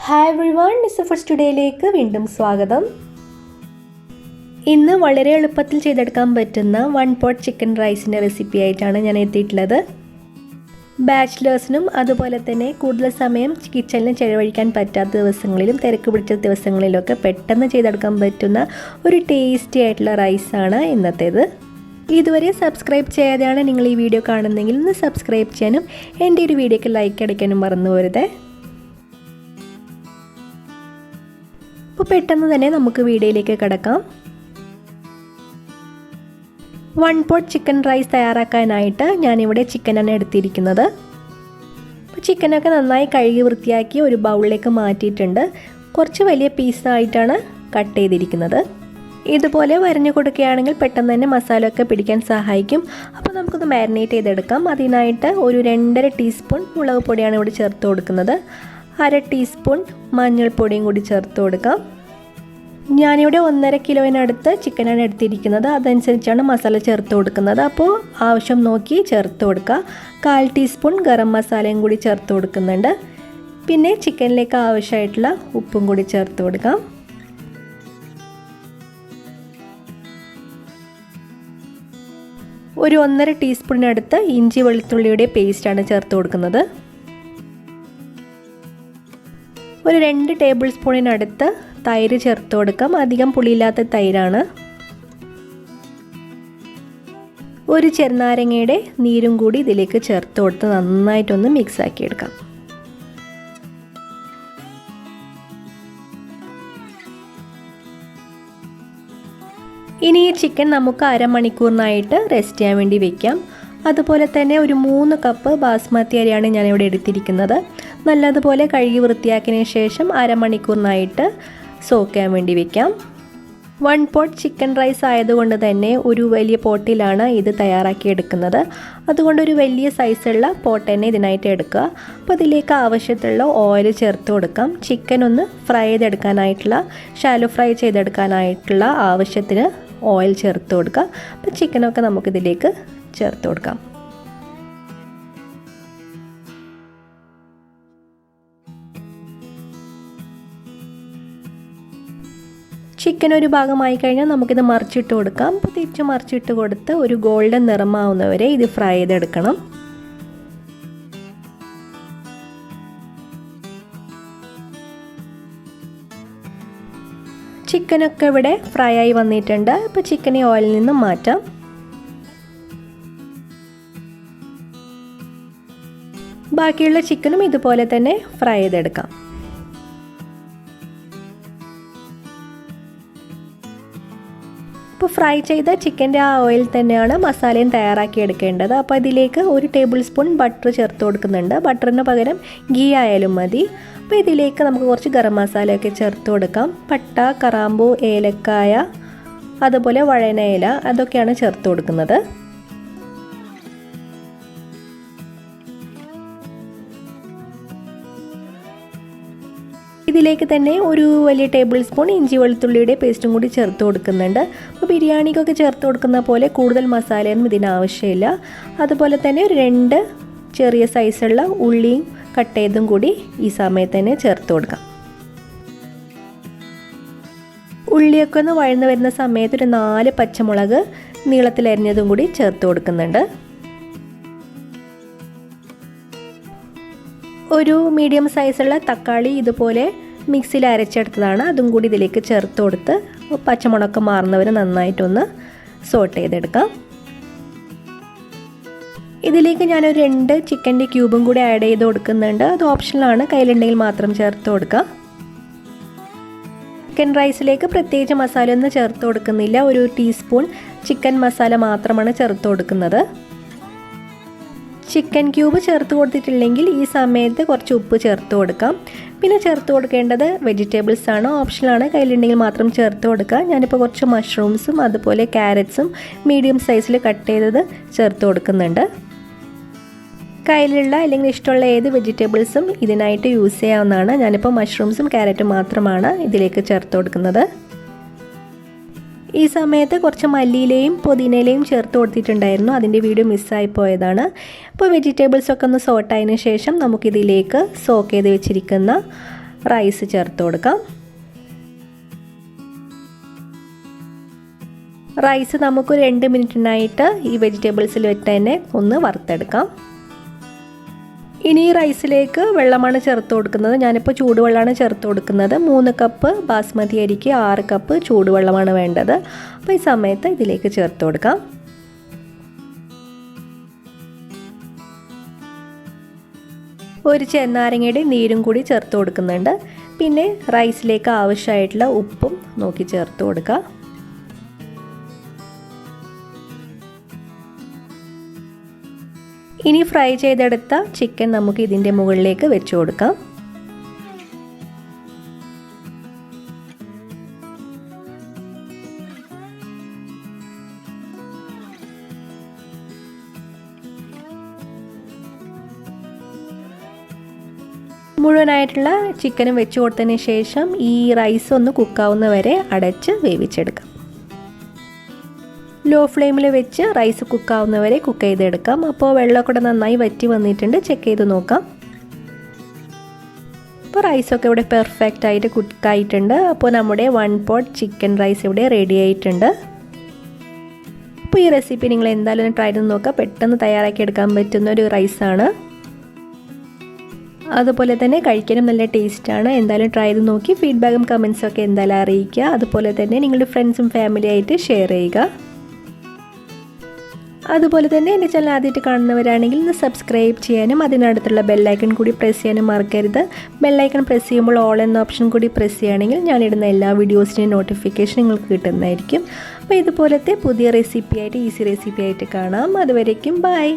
Hi everyone, NFS ടുഡേയിലേക്ക് വീണ്ടും സ്വാഗതം. ഇന്ന് വളരെ എളുപ്പത്തിൽ ചെയ്തെടുക്കാൻ പറ്റുന്ന 1 പോട്ട് ചിക്കൻ റൈസിൻ്റെ റെസിപ്പി ആയിട്ടാണ് ഞാൻ എത്തിയിട്ടുള്ളത്. ബാച്ചിലേഴ്സിനും അതുപോലെ തന്നെ കൂടുതൽ സമയം കിച്ചണിൽ ചെലവഴിക്കാൻ പറ്റാത്ത ദിവസങ്ങളിലും തിരക്ക് പിടിച്ച ദിവസങ്ങളിലൊക്കെ പെട്ടെന്ന് ചെയ്തെടുക്കാൻ പറ്റുന്ന ഒരു ടേസ്റ്റി ആയിട്ടുള്ള റൈസാണ് ഇന്നത്തേത്. ഇതുവരെ സബ്സ്ക്രൈബ് ചെയ്യാതെയാണ് നിങ്ങൾ ഈ വീഡിയോ കാണുന്നതെങ്കിൽ ഒന്ന് സബ്സ്ക്രൈബ് ചെയ്യാനും എൻ്റെ ഒരു വീഡിയോയ്ക്ക് ലൈക്ക് അടിക്കാനും മറന്നു പോരുതേ. അപ്പോൾ പെട്ടെന്ന് തന്നെ നമുക്ക് വീഡിയോയിലേക്ക് കിടക്കാം. 1 പോട്ട് ചിക്കൻ റൈസ് തയ്യാറാക്കാനായിട്ട് ഞാനിവിടെ ചിക്കനാണ് എടുത്തിരിക്കുന്നത്. അപ്പോൾ ചിക്കനൊക്കെ നന്നായി കഴുകി വൃത്തിയാക്കി ഒരു ബൗളിലേക്ക് മാറ്റിയിട്ടുണ്ട്. കുറച്ച് വലിയ പീസായിട്ടാണ് കട്ട് ചെയ്തിരിക്കുന്നത്. ഇതുപോലെ വരഞ്ഞു കൊടുക്കുകയാണെങ്കിൽ പെട്ടെന്ന് തന്നെ മസാലയൊക്കെ പിടിക്കാൻ സഹായിക്കും. അപ്പോൾ നമുക്കൊന്ന് മാരിനേറ്റ് ചെയ്തെടുക്കാം. അതിനായിട്ട് ഒരു 2.5 ടീസ്പൂൺ മുളക് പൊടിയാണ് ഇവിടെ ചേർത്ത് കൊടുക്കുന്നത്. 1/2 ടീസ്പൂൺ മഞ്ഞൾപ്പൊടിയും കൂടി ചേർത്ത് കൊടുക്കാം. ഞാനിവിടെ 1.5 കിലോയിനടുത്ത് ചിക്കനാണ് എടുത്തിരിക്കുന്നത്. അതനുസരിച്ചാണ് മസാല ചേർത്ത് കൊടുക്കുന്നത്. അപ്പോൾ ആവശ്യം നോക്കി ചേർത്ത് കൊടുക്കുക. 1/4 ടീസ്പൂൺ ഗരം മസാലയും കൂടി ചേർത്ത് കൊടുക്കുന്നുണ്ട്. പിന്നെ ചിക്കനിലേക്ക് ആവശ്യമായിട്ടുള്ള ഉപ്പും കൂടി ചേർത്ത് കൊടുക്കാം. ഒരു 1.5 ടീസ്പൂണിനടുത്ത് ഇഞ്ചി വെളുത്തുള്ളിയുടെ പേസ്റ്റാണ് ചേർത്ത് കൊടുക്കുന്നത്. ഒരു 2 ടേബിൾ സ്പൂണിനടുത്ത് തൈര് ചേർത്ത് കൊടുക്കാം. അധികം പുളിയില്ലാത്ത തൈരാണ്. ഒരു ചെറുനാരങ്ങയുടെ നീരും കൂടി ഇതിലേക്ക് ചേർത്ത് കൊടുത്ത് നന്നായിട്ടൊന്ന് മിക്സ് ആക്കിയെടുക്കാം. ഇനി ഈ ചിക്കൻ നമുക്ക് അരമണിക്കൂറിനായിട്ട് റെസ്റ്റ് ചെയ്യാൻ വേണ്ടി വെക്കാം. അതുപോലെ തന്നെ ഒരു 3 കപ്പ് ബാസ്മതി അരിയാണ് ഞാനിവിടെ എടുത്തിരിക്കുന്നത്. നല്ലതുപോലെ കഴുകി വൃത്തിയാക്കിയതിന് ശേഷം അരമണിക്കൂറിനായിട്ട് സോക്ക് ചെയ്യാൻ വേണ്ടി വെക്കാം. 1 പോട്ട് ചിക്കൻ റൈസ് ആയതുകൊണ്ട് തന്നെ ഒരു വലിയ പോട്ടിലാണ് ഇത് തയ്യാറാക്കി എടുക്കുന്നത്. അതുകൊണ്ട് ഒരു വലിയ സൈസുള്ള പോട്ട് തന്നെ ഇതിനായിട്ട് എടുക്കുക. അപ്പോൾ ഇതിലേക്ക് ആവശ്യത്തിലുള്ള ഓയിൽ ചേർത്ത് കൊടുക്കാം. ചിക്കൻ ഒന്ന് ഫ്രൈ ചെയ്തെടുക്കാനായിട്ടുള്ള ഷാലോ ഫ്രൈ ചെയ്തെടുക്കാനായിട്ടുള്ള ആവശ്യത്തിന് ഓയിൽ ചേർത്ത് കൊടുക്കുക. അപ്പോൾ ചിക്കനൊക്കെ നമുക്കിതിലേക്ക് ചേർത്ത് കൊടുക്കാം. ചിക്കൻ ഒരു ഭാഗമായി കഴിഞ്ഞാൽ നമുക്കിത് മറിച്ചിട്ട് കൊടുക്കാം. അപ്പോൾ തിരിച്ച് മറിച്ചിട്ട് കൊടുത്ത് ഒരു ഗോൾഡൻ നിറമാവുന്നവരെ ഇത് ഫ്രൈ ചെയ്തെടുക്കണം. ചിക്കനൊക്കെ ഇവിടെ ഫ്രൈ ആയി വന്നിട്ടുണ്ട്. അപ്പോൾ ചിക്കനെ ഓയിലിൽ നിന്ന് മാറ്റാം. ബാക്കിയുള്ള ചിക്കനും ഇതുപോലെ തന്നെ ഫ്രൈ ചെയ്തെടുക്കാം. ഇപ്പോൾ ഫ്രൈ ചെയ്ത ചിക്കൻ്റെ ആ ഓയിൽ തന്നെയാണ് മസാലയും തയ്യാറാക്കി എടുക്കേണ്ടത്. അപ്പോൾ ഇതിലേക്ക് 1 ടേബിൾ സ്പൂൺ ബട്ടർ ചേർത്ത് കൊടുക്കുന്നുണ്ട്. ബട്ടറിന് പകരം ഗീ ആയാലും മതി. അപ്പോൾ ഇതിലേക്ക് നമുക്ക് കുറച്ച് ഗരം മസാലയൊക്കെ ചേർത്ത് കൊടുക്കാം. പട്ട, കറാമ്പൂ, ഏലക്കായ, അതുപോലെ വഴനയില അതൊക്കെയാണ് ചേർത്ത് കൊടുക്കുന്നത്. ഇതിലേക്ക് തന്നെ ഒരു വലിയ ടേബിൾ സ്പൂൺ ഇഞ്ചി വെളുത്തുള്ളിയുടെ പേസ്റ്റും കൂടി ചേർത്ത് കൊടുക്കുന്നുണ്ട്. അപ്പോൾ ബിരിയാണിക്കൊക്കെ ചേർത്ത് കൊടുക്കുന്ന പോലെ കൂടുതൽ മസാലയൊന്നും ഇതിനാവശ്യമില്ല. അതുപോലെ തന്നെ ഒരു 2 ചെറിയ സൈസുള്ള ഉള്ളിയും കട്ട് ചെയ്തും കൂടി ഈ സമയത്ത് തന്നെ ചേർത്ത് കൊടുക്കാം. ഉള്ളിയൊക്കെ ഒന്ന് വഴന്ന് വരുന്ന സമയത്ത് ഒരു 4 പച്ചമുളക് നീളത്തിലരിഞ്ഞതും കൂടി ചേർത്ത് കൊടുക്കുന്നുണ്ട്. ഒരു മീഡിയം സൈസുള്ള തക്കാളി ഇതുപോലെ മിക്സിയിൽ അരച്ചെടുത്തതാണ്. അതും കൂടി ഇതിലേക്ക് ചേർത്ത് കൊടുത്ത് പച്ചമുളക് മാറുന്നവരെ നന്നായിട്ടൊന്ന് സോട്ട് ചെയ്തെടുക്കാം. ഇതിലേക്ക് ഞാനൊരു 2 ചിക്കൻ്റെ ക്യൂബും കൂടി ആഡ് ചെയ്ത് കൊടുക്കുന്നുണ്ട്. അത് ഓപ്ഷനിലാണ്, കയ്യിലുണ്ടെങ്കിൽ മാത്രം ചേർത്ത് കൊടുക്കുക. ചിക്കൻ റൈസിലേക്ക് പ്രത്യേകിച്ച് മസാല ഒന്നും ചേർത്ത് കൊടുക്കുന്നില്ല. ഒരു ടീസ്പൂൺ ചിക്കൻ മസാല മാത്രമാണ് ചേർത്ത് കൊടുക്കുന്നത്. ചിക്കൻ ക്യൂബ് ചേർത്ത് കൊടുത്തിട്ടില്ലെങ്കിൽ ഈ സമയത്ത് കുറച്ച് ഉപ്പ് ചേർത്ത് കൊടുക്കാം. പിന്നെ ചേർത്ത് കൊടുക്കേണ്ടത് വെജിറ്റബിൾസ് ആണ്, ഓപ്ഷനിലാണ്, കയ്യിലുണ്ടെങ്കിൽ മാത്രം ചേർത്ത് കൊടുക്കുക. ഞാനിപ്പോൾ കുറച്ച് മഷ്റൂംസും അതുപോലെ ക്യാരറ്റ്സും മീഡിയം സൈസിൽ കട്ട് ചെയ്തത് ചേർത്ത് കൊടുക്കുന്നുണ്ട്. കയ്യിലുള്ള അല്ലെങ്കിൽ ഇഷ്ടമുള്ള ഏത് വെജിറ്റബിൾസും ഇതിനായിട്ട് യൂസ് ചെയ്യാവുന്നതാണ്. ഞാനിപ്പോൾ മഷ്റൂംസും ക്യാരറ്റും മാത്രമാണ് ഇതിലേക്ക് ചേർത്ത് കൊടുക്കുന്നത്. ഈ സമയത്ത് കുറച്ച് മല്ലിയിലയും പുതിനയിലയും ചേർത്ത് കൊടുത്തിട്ടുണ്ടായിരുന്നു. അതിൻ്റെ വീഡിയോ മിസ്സായി പോയതാണ്. അപ്പോൾ വെജിറ്റബിൾസൊക്കെ ഒന്ന് സോട്ടായതിന് ശേഷം നമുക്കിതിലേക്ക് സോക്ക് ചെയ്ത് വെച്ചിരിക്കുന്ന റൈസ് ചേർത്ത് കൊടുക്കാം. റൈസ് നമുക്ക് 2 മിനിറ്റിനായിട്ട് ഈ വെജിറ്റബിൾസിൽ വെച്ച് തന്നെ ഒന്ന് വറുത്തെടുക്കാം. ഇനി ഈ റൈസിലേക്ക് വെള്ളമാണ് ചേർത്ത് കൊടുക്കുന്നത്. ഞാനിപ്പോൾ ചൂടുവെള്ളമാണ് ചേർത്ത് കൊടുക്കുന്നത്. 3 കപ്പ് ബാസ്മതി അരിക്ക് 6 കപ്പ് ചൂടുവെള്ളമാണ് വേണ്ടത്. അപ്പോൾ ഈ സമയത്ത് ഇതിലേക്ക് ചേർത്ത് കൊടുക്കാം. ഒരു ചെറുനാരങ്ങയുടെ നീരും കൂടി ചേർത്ത് കൊടുക്കുന്നുണ്ട്. പിന്നെ റൈസിലേക്ക് ആവശ്യമായിട്ടുള്ള ഉപ്പും നോക്കി ചേർത്ത് കൊടുക്കുക. ഇനി ഫ്രൈ ചെയ്തെടുത്ത ചിക്കൻ നമുക്ക് ഇതിൻ്റെ മുകളിലേക്ക് വെച്ച് കൊടുക്കാം. മുഴുവനായിട്ടുള്ള ചിക്കനും വെച്ച് കൊടുത്തതിന് ശേഷം ഈ റൈസ് ഒന്ന് കുക്കാവുന്ന വരെ അടച്ച് വേവിച്ചെടുക്കാം. ലോ ഫ്ലെയിമിൽ വെച്ച് റൈസ് കുക്കാവുന്നവരെ കുക്ക് ചെയ്തെടുക്കാം. അപ്പോൾ വെള്ളമൊക്കെ നന്നായി വറ്റി വന്നിട്ടുണ്ട്. ചെക്ക് ചെയ്ത് നോക്കാം. അപ്പോൾ റൈസൊക്കെ ഇവിടെ പെർഫെക്റ്റ് ആയിട്ട് കുക്കായിട്ടുണ്ട്. അപ്പോൾ നമ്മുടെ 1 പോട്ട് ചിക്കൻ റൈസ് ഇവിടെ റെഡി ആയിട്ടുണ്ട്. അപ്പോൾ ഈ റെസിപ്പി നിങ്ങൾ എന്തായാലും ഒന്ന് ട്രൈ ചെയ്ത് നോക്കുക. പെട്ടെന്ന് തയ്യാറാക്കി എടുക്കാൻ പറ്റുന്ന ഒരു റൈസാണ്. അതുപോലെ തന്നെ കഴിക്കാനും നല്ല ടേസ്റ്റാണ്. എന്തായാലും ട്രൈ ചെയ്ത് നോക്കി ഫീഡ്ബാക്കും കമൻസും ഒക്കെ എന്തായാലും അറിയിക്കുക. അതുപോലെ തന്നെ നിങ്ങളുടെ ഫ്രണ്ട്സും ഫാമിലിയായിട്ട് ഷെയർ ചെയ്യുക. അതുപോലെ തന്നെ എൻ്റെ ചാനൽ ആദ്യമായിട്ട് കാണുന്നവരാണെങ്കിൽ ഒന്ന് സബ്സ്ക്രൈബ് ചെയ്യാനും അതിനടുത്തുള്ള ബെല്ലൈക്കൺ കൂടി പ്രസ് ചെയ്യാനും മറക്കരുത്. ബെല്ലൈക്കൺ പ്രസ് ചെയ്യുമ്പോൾ ഓൾ എന്ന ഓപ്ഷൻ കൂടി പ്രസ് ചെയ്യുകയാണെങ്കിൽ ഞാനിടുന്ന എല്ലാ വീഡിയോസിൻ്റെയും നോട്ടിഫിക്കേഷൻ നിങ്ങൾക്ക് കിട്ടുന്നതായിരിക്കും. അപ്പോൾ ഇതുപോലത്തെ പുതിയ റെസിപ്പിയായിട്ട് ഈസി റെസിപ്പി ആയിട്ട് കാണാം. അതുവരേക്കും ബൈ.